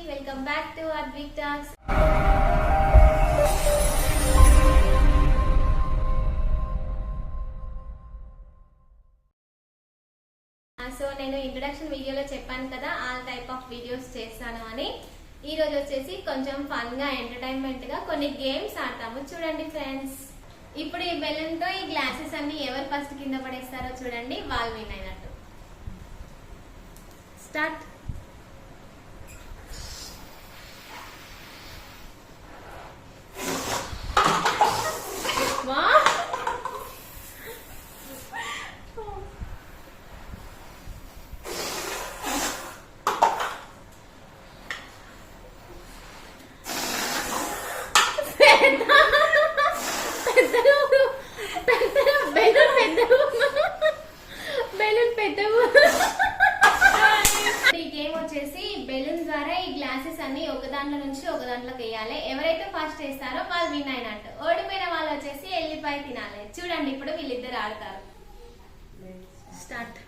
Welcome back to Advik talks. So నేను introduction వీడియోలో చెప్పాను కదా ఆల్ టైప్ ఆఫ్ వీడియోస్ చేస్తాను అని. ఈ రోజు వచ్చేసి కొంచెం ఫన్ గా ఎంటర్టైన్మెంట్ గా కొన్ని గేమ్స్ ఆడతాము. చూడండి ఫ్రెండ్స్, ఇప్పుడు ఈ బెలూన్ తో ఈ గ్లాసెస్ అన్ని ఎవరు ఫస్ట్ కింద పడేస్తారో చూడండి, వాళ్ళు విన్ అయినట్టు. స్టార్ట్. ఈ గేమ్ వచ్చేసి బెలూన్ ద్వారా ఈ గ్లాసెస్ అన్ని ఒక దాంట్లో నుంచి ఒక దాంట్లోకి వేయాలి. ఎవరైతే ఫస్ట్ వేస్తారో వాళ్ళు విన్ అయినట్టు. ఓడిపోయిన వాళ్ళు వచ్చేసి ఎల్లిపాయ తినాలి. చూడండి ఇప్పుడు వీళ్ళిద్దరు ఆడతారు. స్టార్ట్.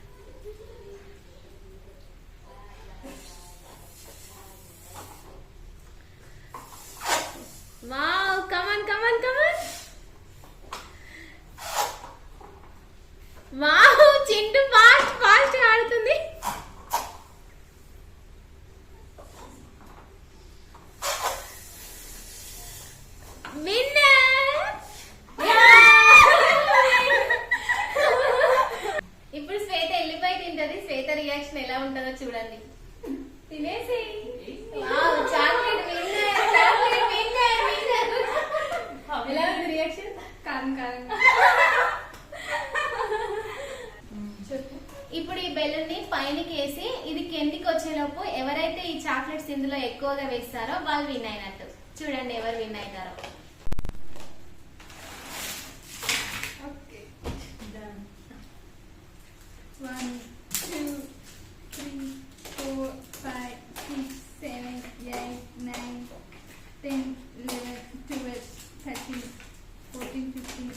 వావ్, కమాన్ కమాన్ కమాన్. వావ్, చింటూ ఫాస్ట్ ఫాస్ట్ ఆడుతుంది. ఇప్పుడు శ్వేత ఎల్లిపాయ తింటది. శ్వేత రియాక్షన్ ఎలా ఉంటుందో చూడండి. తినేసి chocolate winner, chocolate winner winner. ఎలా ఉంది రియాక్షన్? కారం కారం. ఇప్పుడు ఈ బెలూన్ ని పైనకి వేసి ఇది కిందికి వచ్చేలోపు ఎవరైతే ఈ చాక్లెట్స్ ఇందులో ఎక్కువగా వేస్తారో వాళ్ళు విన్ అయినట్టు. చూడండి ఎవరు విన్ అవుతారో. One, two, three, four, five, six, seven, eight, nine, 10, 11, 12, 13, 14, 15,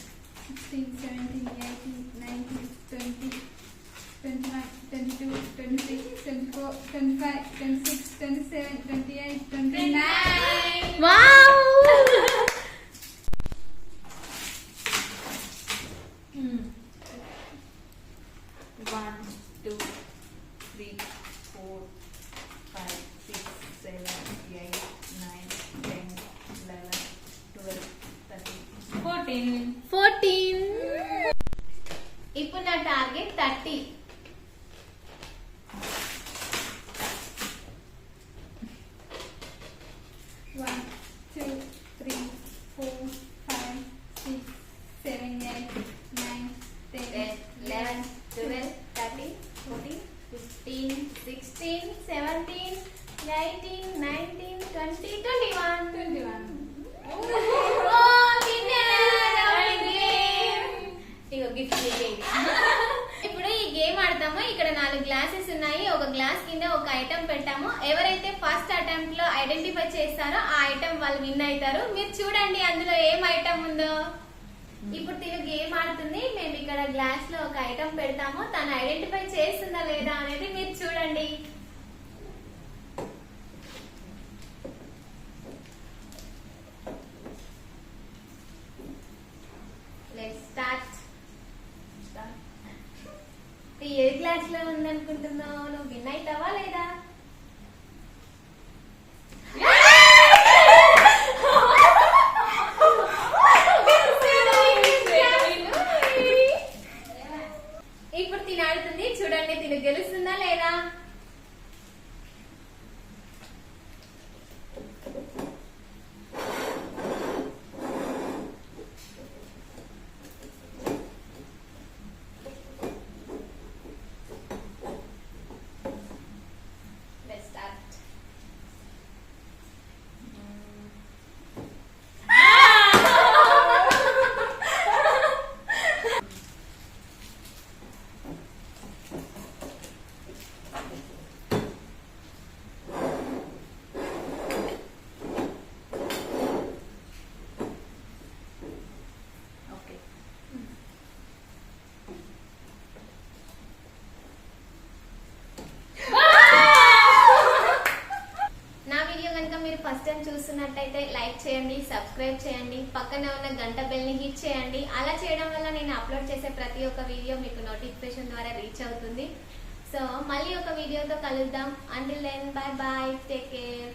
16, 17, 18, 19, 20, 21, 22, 23, 24, 25, 26, 27, 28, 29. Wow! One, two, three, 4, 5, 6, 7, 8, 9, 10, 11, 12, 13, 14. 14. ఇప్పుడు నా టార్గెట్ 30. One, two, three, 4, 5, 6, 7, 8, 9, 10, 11, 12, 13, 14, 15, 16, 17, 18, 19, 20, 21. 21. ఇగో గిఫ్ట్. ఇప్పుడు ఈ గేమ్ ఆడతాము. ఇక్కడ 4 గ్లాసెస్ ఉన్నాయి. ఒక గ్లాస్ కింద ఒక ఐటమ్ పెట్టాము. ఎవరైతే ఫస్ట్ అటెంప్ట్ లో ఐడెంటిఫై చేస్తారో ఆ ఐటమ్ వాళ్ళు విన్ అవుతారు. మీరు చూడండి అందులో ఏం ఐటమ్ ఉందో. ఇప్పుడు తిను గేమ్ ఆడుతుంది. మేము ఇక్కడ గ్లాస్ లో ఒక ఐటమ్ పెడతాము. తను ఐడెంటిఫై చేస్తుందా లేదా అనేది మీరు చూడండి. Let's start. ఏ గ్లాస్ లో ఉందనుకుంటున్నావు? నువ్వు విన్ అవుతావా లేదా? ఇప్పుడు తిని ఆడుతుంది. చూడండి తిని గెలుస్తుందా లేదా? చూస్తున్నట్టయితే లైక్ చేయండి, సబ్స్క్రైబ్ చేయండి, పక్కనే ఉన్న గంట బెల్ని హిట్ చేయండి. అలా చేయడం వల్ల నేను అప్లోడ్ చేసే ప్రతి ఒక్క వీడియో మీకు నోటిఫికేషన్ ద్వారా రీచ్ అవుతుంది. సో మళ్ళీ ఒక వీడియోతో కలుద్దాం. Until then bye bye, take care.